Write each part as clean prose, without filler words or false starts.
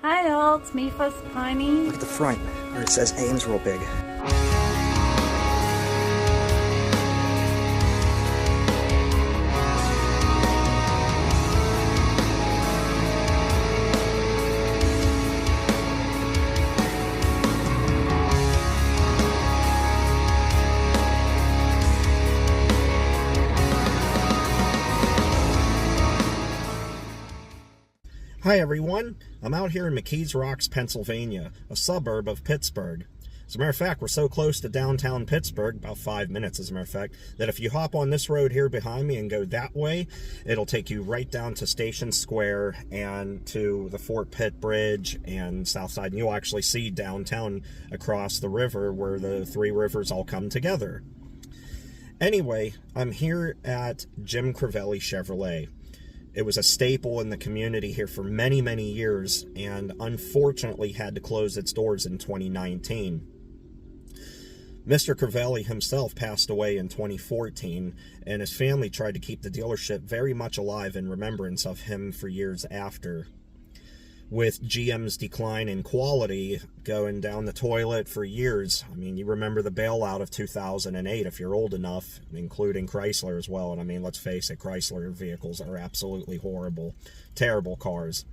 Hi all, it's me, Fuzz Piney. Look at the front where it says Ames real big. Hi everyone, I'm out here in McKees Rocks, Pennsylvania, a suburb of Pittsburgh. As a matter of fact, we're so close to downtown Pittsburgh, about 5 minutes as a matter of fact, that if you hop on this road here behind me and go that way, it'll take you right down to Station Square and to the Fort Pitt Bridge and South Side, and you'll actually see downtown across the river where the three rivers all come together. Anyway, I'm here at Jim Crivelli Chevrolet. It was a staple in the community here for many, many years, and unfortunately had to close its doors in 2019. Mr. Crivelli himself passed away in 2014, and his family tried to keep the dealership very much alive in remembrance of him for years after. With GM's decline in quality going down the toilet for years, I mean, you remember the bailout of 2008 if you're old enough, including Chrysler as well. And I mean, let's face it, Chrysler vehicles are absolutely horrible, terrible cars.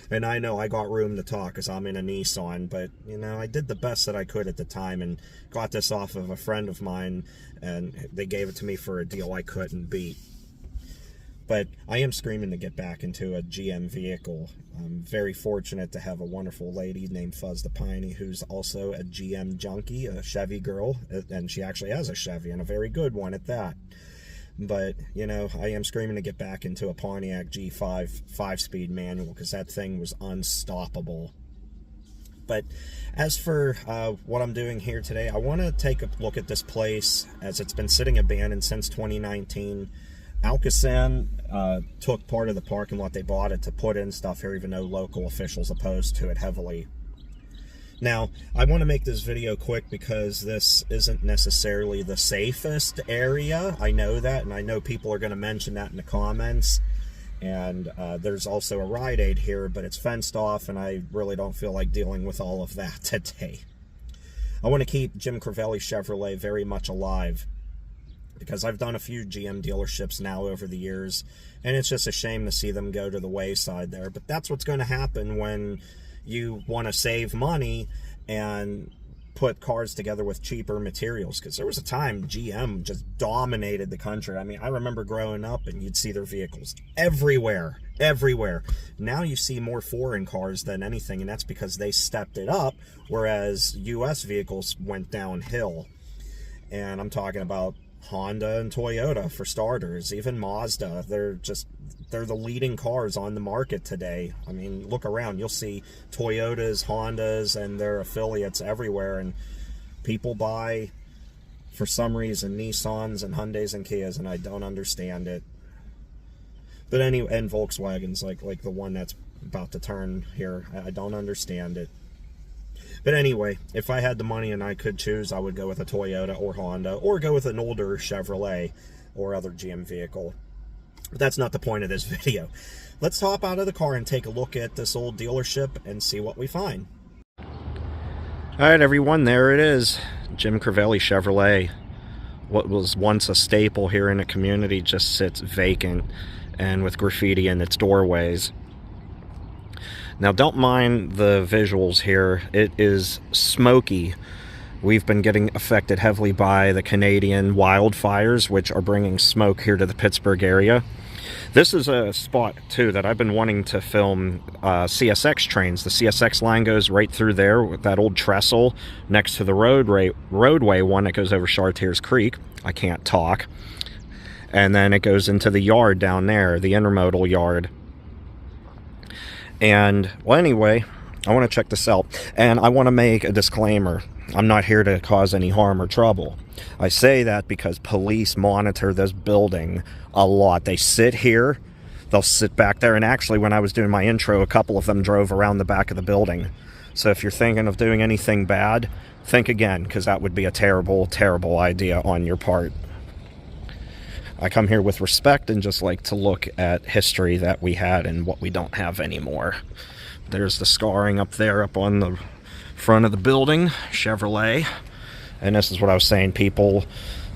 And I know I got room to talk because I'm in a Nissan, but, you know, I did the best that I could at the time and got this off of a friend of mine, and they gave it to me for a deal I couldn't beat. But I am screaming to get back into a GM vehicle. I'm very fortunate to have a wonderful lady named Fuzz the Piney, who's also a GM junkie, a Chevy girl, and she actually has a Chevy, and a very good one at that. But, you know, I am screaming to get back into a Pontiac G5 5-speed manual, because that thing was unstoppable. But as for what I'm doing here today, I want to take a look at this place, as it's been sitting abandoned since 2019. Alcosan took part of the parking lot. They bought it to put in stuff here, even though local officials opposed to it heavily. Now, I want to make this video quick because this isn't necessarily the safest area. I know that, and I know people are going to mention that in the comments. And there's also a Rite Aid here, but it's fenced off, and I really don't feel like dealing with all of that today. I want to keep Jim Crivelli Chevrolet very much alive, because I've done a few GM dealerships now over the years, and it's just a shame to see them go to the wayside there. But that's what's going to happen when you want to save money and put cars together with cheaper materials, because there was a time GM just dominated the country. I mean, I remember growing up and you'd see their vehicles everywhere. Now you see more foreign cars than anything, and that's because they stepped it up, whereas US vehicles went downhill. And I'm talking about Honda and Toyota for starters, even Mazda. They're the leading cars on the market today. I mean, look around, you'll see Toyotas, Hondas, and their affiliates everywhere, and people buy, for some reason, Nissans and Hyundais and Kias, and I don't understand it. But anyway, and Volkswagens, like the one that's about to turn here, I don't understand it. But anyway, if I had the money and I could choose, I would go with a Toyota or Honda, or go with an older Chevrolet or other GM vehicle. But that's not the point of this video. Let's hop out of the car and take a look at this old dealership and see what we find. Alright everyone, there it is. Jim Crivelli Chevrolet. What was once a staple here in the community just sits vacant and with graffiti in its doorways. Now, don't mind the visuals here. It is smoky. We've been getting affected heavily by the Canadian wildfires, which are bringing smoke here to the Pittsburgh area. This is a spot, too, that I've been wanting to film CSX trains. The CSX line goes right through there with that old trestle next to the roadway one that goes over Chartiers Creek. I can't talk. And then it goes into the yard down there, the intermodal yard. And, well, anyway, I want to check this out. And I want to make a disclaimer. I'm not here to cause any harm or trouble. I say that because police monitor this building a lot. They sit here, they'll sit back there, and actually when I was doing my intro, a couple of them drove around the back of the building. So if you're thinking of doing anything bad, think again, because that would be a terrible, terrible idea on your part. I come here with respect and just like to look at history that we had and what we don't have anymore. There's the scarring up there, up on the front of the building, Chevrolet. And this is what I was saying, people,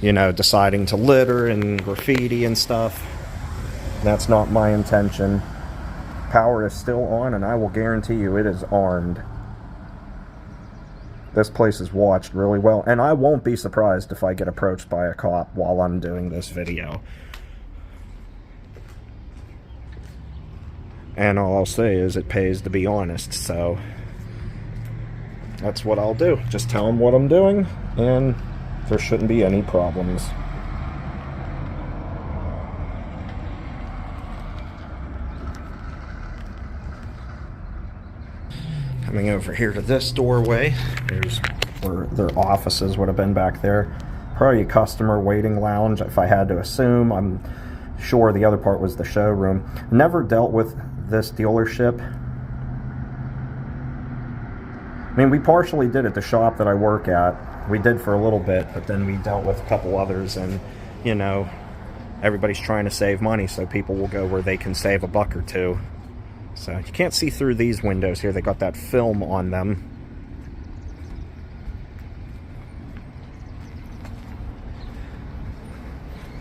you know, deciding to litter and graffiti and stuff. That's not my intention. Power is still on, and I will guarantee you it is armed. This place is watched really well, and I won't be surprised if I get approached by a cop while I'm doing this video. And all I'll say is it pays to be honest, so that's what I'll do. Just tell them what I'm doing, and there shouldn't be any problems. Coming over here to this doorway, there's where their offices would have been back there. Probably a customer waiting lounge, if I had to assume. I'm sure the other part was the showroom. Never dealt with this dealership. I mean, we partially did at the shop that I work at. We did for a little bit, but then we dealt with a couple others, and, you know, everybody's trying to save money, so people will go where they can save a buck or two. So you can't see through these windows here. They got that film on them.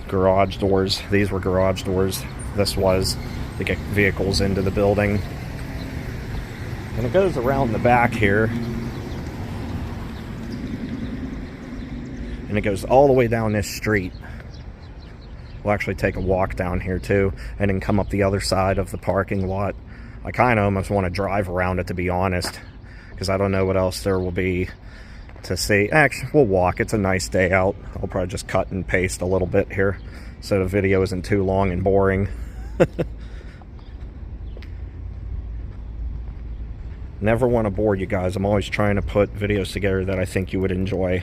Garage doors. These were garage doors. This was to get vehicles into the building. And it goes around the back here. And it goes all the way down this street. We'll actually take a walk down here too, and then come up the other side of the parking lot. I kind of almost want to drive around it, to be honest, because I don't know what else there will be to see. Actually, we'll walk. It's a nice day out. I'll probably just cut and paste a little bit here so the video isn't too long and boring. Never want to bore you guys. I'm always trying to put videos together that I think you would enjoy.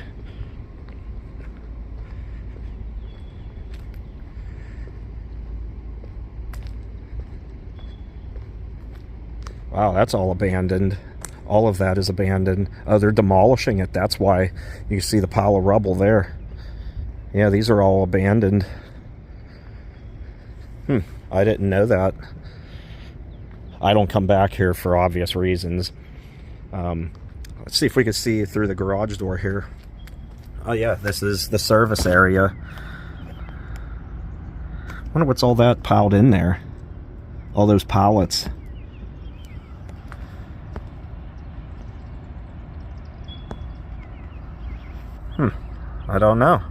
Wow, that's all abandoned. All of that is abandoned. Oh, they're demolishing it. That's why you can see the pile of rubble there. Yeah, these are all abandoned. I didn't know that. I don't come back here for obvious reasons. Let's see if we can see through the garage door here. Oh yeah, this is the service area. Wonder what's all that piled in there. All those pallets. I don't know.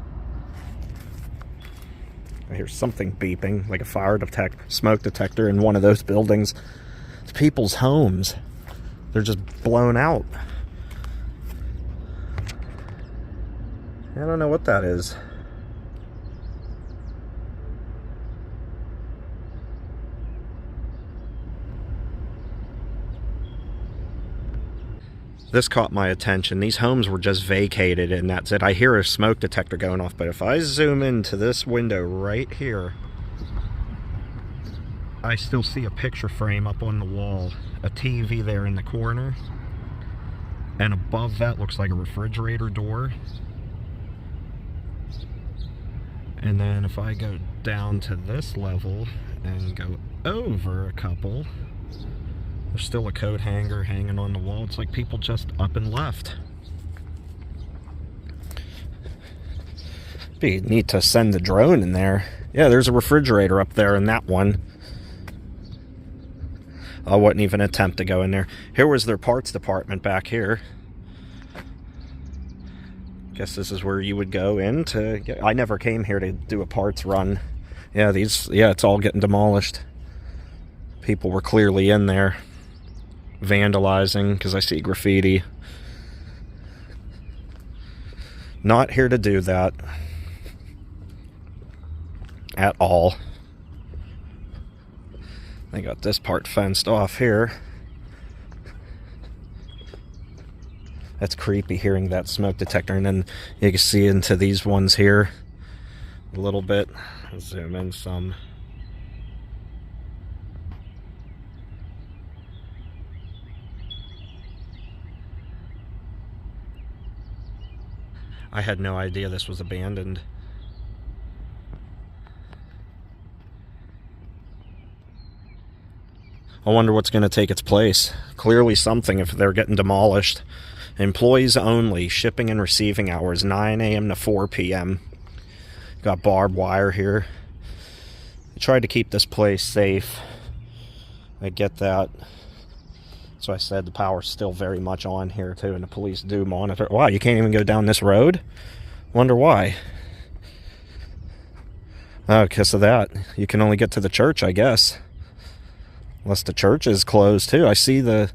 I hear something beeping, like a smoke detector in one of those buildings. It's people's homes. They're just blown out. I don't know what that is. This caught my attention. These homes were just vacated, and that's it. I hear a smoke detector going off, but if I zoom into this window right here, I still see a picture frame up on the wall, a TV there in the corner, and above that looks like a refrigerator door. And then if I go down to this level and go over a couple, there's still a coat hanger hanging on the wall. It's like people just up and left. Be neat to send the drone in there. Yeah, there's a refrigerator up there in that one. I wouldn't even attempt to go in there. Here was their parts department back here. Guess this is where you would go in to get... I never came here to do a parts run. Yeah, it's all getting demolished. People were clearly in there vandalizing, because I see graffiti. Not here to do that at all. They got this part fenced off here. That's creepy, hearing that smoke detector. And then you can see into these ones here a little bit. I'll zoom in some. I had no idea this was abandoned. I wonder what's going to take its place. Clearly something if they're getting demolished. Employees only, shipping and receiving hours, 9 a.m. to 4 p.m. Got barbed wire here. I tried to keep this place safe. I get that. So I said the power's still very much on here too, and the police do monitor. Wow, you can't even go down this road? Wonder why. Oh, because of that. You can only get to the church, I guess. Unless the church is closed too. I see that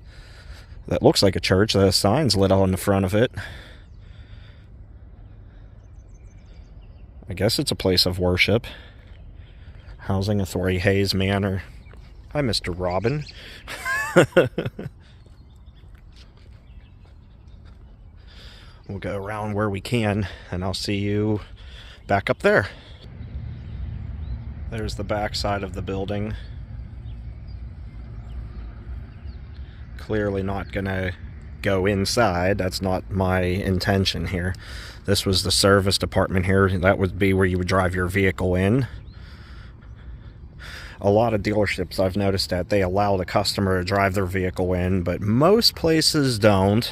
looks like a church. The sign's lit on the front of it. I guess it's a place of worship. Housing Authority, Hayes Manor. Hi, Mr. Robin. We'll go around where we can, and I'll see you back up there. There's the back side of the building. Clearly not gonna go inside. That's not my intention here. This was the service department here. That would be where you would drive your vehicle in. A lot of dealerships, I've noticed that they allow the customer to drive their vehicle in, but most places don't.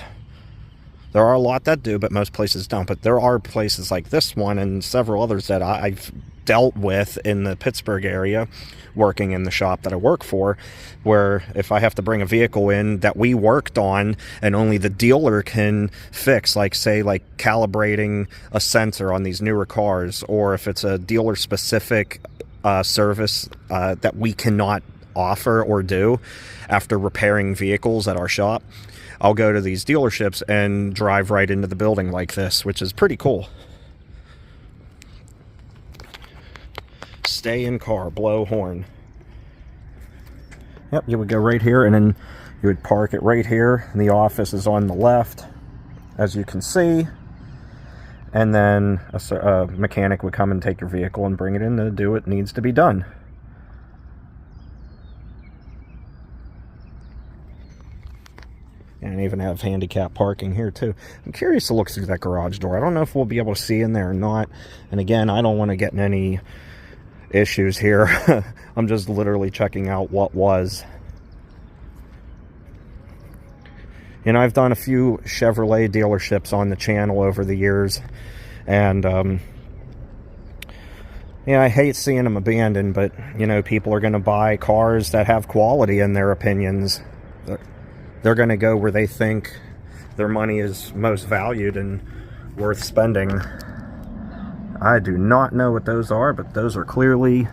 There are a lot that do, but most places don't. But there are places like this one and several others that I've dealt with in the Pittsburgh area, working in the shop that I work for, where if I have to bring a vehicle in that we worked on and only the dealer can fix, like say like calibrating a sensor on these newer cars, or if it's a dealer specific service that we cannot offer or do after repairing vehicles at our shop, I'll go to these dealerships and drive right into the building like this, which is pretty cool. Stay in car, blow horn. Yep, you would go right here and then you would park it right here. And the office is on the left, as you can see. And then a mechanic would come and take your vehicle and bring it in to do what needs to be done. And even have handicap parking here too. I'm curious to look through that garage door. I don't know if we'll be able to see in there or not. And again, I don't want to get in any issues here. I'm just literally checking out what was. You know, I've done a few Chevrolet dealerships on the channel over the years. And, yeah, I hate seeing them abandoned, but, you know, people are going to buy cars that have quality in their opinions. They're going to go where they think their money is most valued and worth spending. I do not know what those are, but those are clearly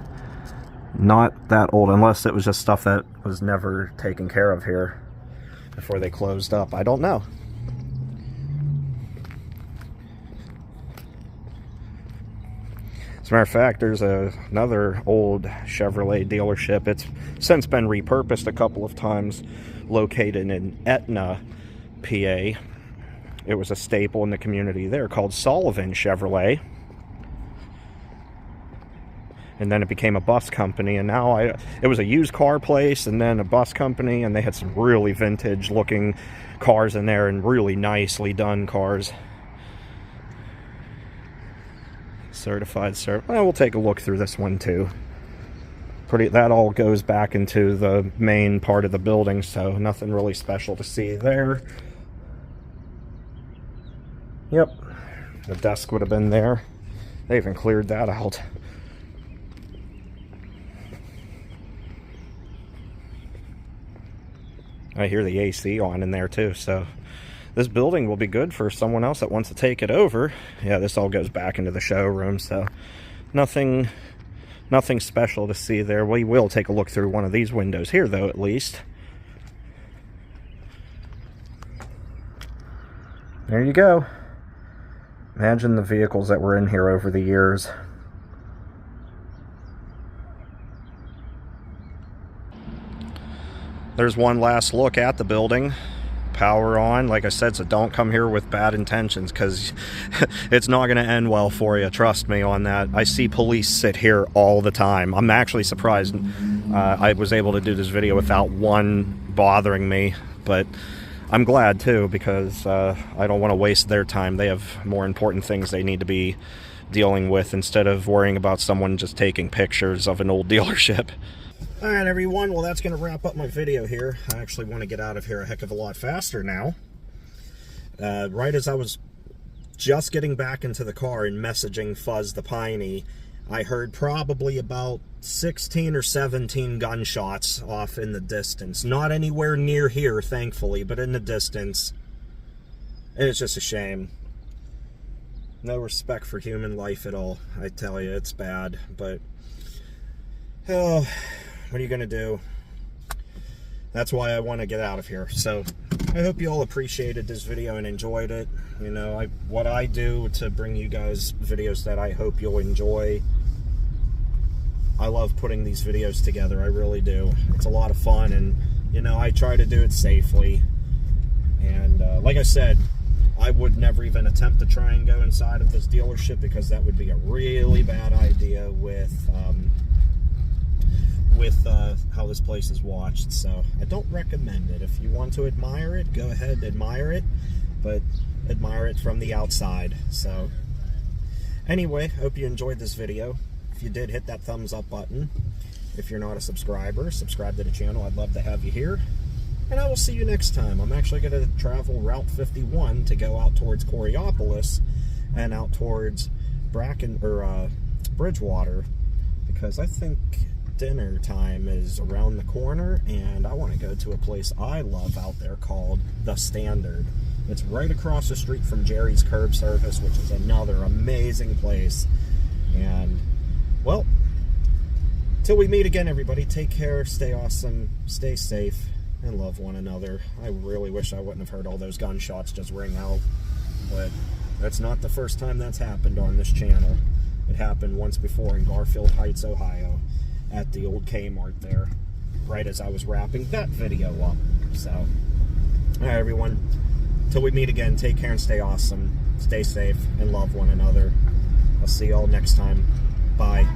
not that old, unless it was just stuff that was never taken care of here before they closed up. I don't know. As a matter of fact, there's another old Chevrolet dealership. It's since been repurposed a couple of times, located in Etna, PA. It was a staple in the community there, called Sullivan Chevrolet. And then it became a bus company, and now it was a used car place and then a bus company, and they had some really vintage looking cars in there and really nicely done cars. Certified service. Well, we'll take a look through this one too. That all goes back into the main part of the building, so nothing really special to see there. Yep, the desk would have been there. They even cleared that out. I hear the AC on in there too, so this building will be good for someone else that wants to take it over. Yeah, this all goes back into the showroom, so nothing special to see there. We will take a look through one of these windows here, though, at least. There you go. Imagine the vehicles that were in here over the years. There's one last look at the building. Power on, like I said, so don't come here with bad intentions, because it's not going to end well for you, trust me on that. I see police sit here all the time. I'm actually surprised I was able to do this video without one bothering me, but I'm glad too, because I don't want to waste their time. They have more important things they need to be dealing with instead of worrying about someone just taking pictures of an old dealership. All right, everyone. Well, that's going to wrap up my video here. I actually want to get out of here a heck of a lot faster now. Right as I was just getting back into the car and messaging Fuzz the Piney, I heard probably about 16 or 17 gunshots off in the distance. Not anywhere near here, thankfully, but in the distance. And it's just a shame. No respect for human life at all. I tell you, it's bad. But, oh, what are you going to do? That's why I want to get out of here. So, I hope you all appreciated this video and enjoyed it. You know, what I do to bring you guys videos that I hope you'll enjoy. I love putting these videos together. I really do. It's a lot of fun, and, you know, I try to do it safely. And, like I said, I would never even attempt to try and go inside of this dealership because that would be a really bad idea with how this place is watched. So I don't recommend it. If you want to admire it, go ahead and admire it, but admire it from the outside. So anyway, hope you enjoyed this video. If you did, hit that thumbs up button. If you're not a subscriber, subscribe to the channel. I'd love to have you here. And I will see you next time. I'm actually going to travel Route 51 to go out towards Coriopolis and out towards Bridgewater, because I think dinner time is around the corner, and I want to go to a place I love out there called The Standard. It's right across the street from Jerry's Curb Service, which is another amazing place. And, well, till we meet again, everybody, take care, stay awesome, stay safe, and love one another. I really wish I wouldn't have heard all those gunshots just ring out, but that's not the first time that's happened on this channel. It happened once before in Garfield Heights, Ohio, at the old Kmart there, right as I was wrapping that video up. So, all right, everyone, till we meet again, take care and stay awesome, stay safe, and love one another. I'll see you all next time. Bye.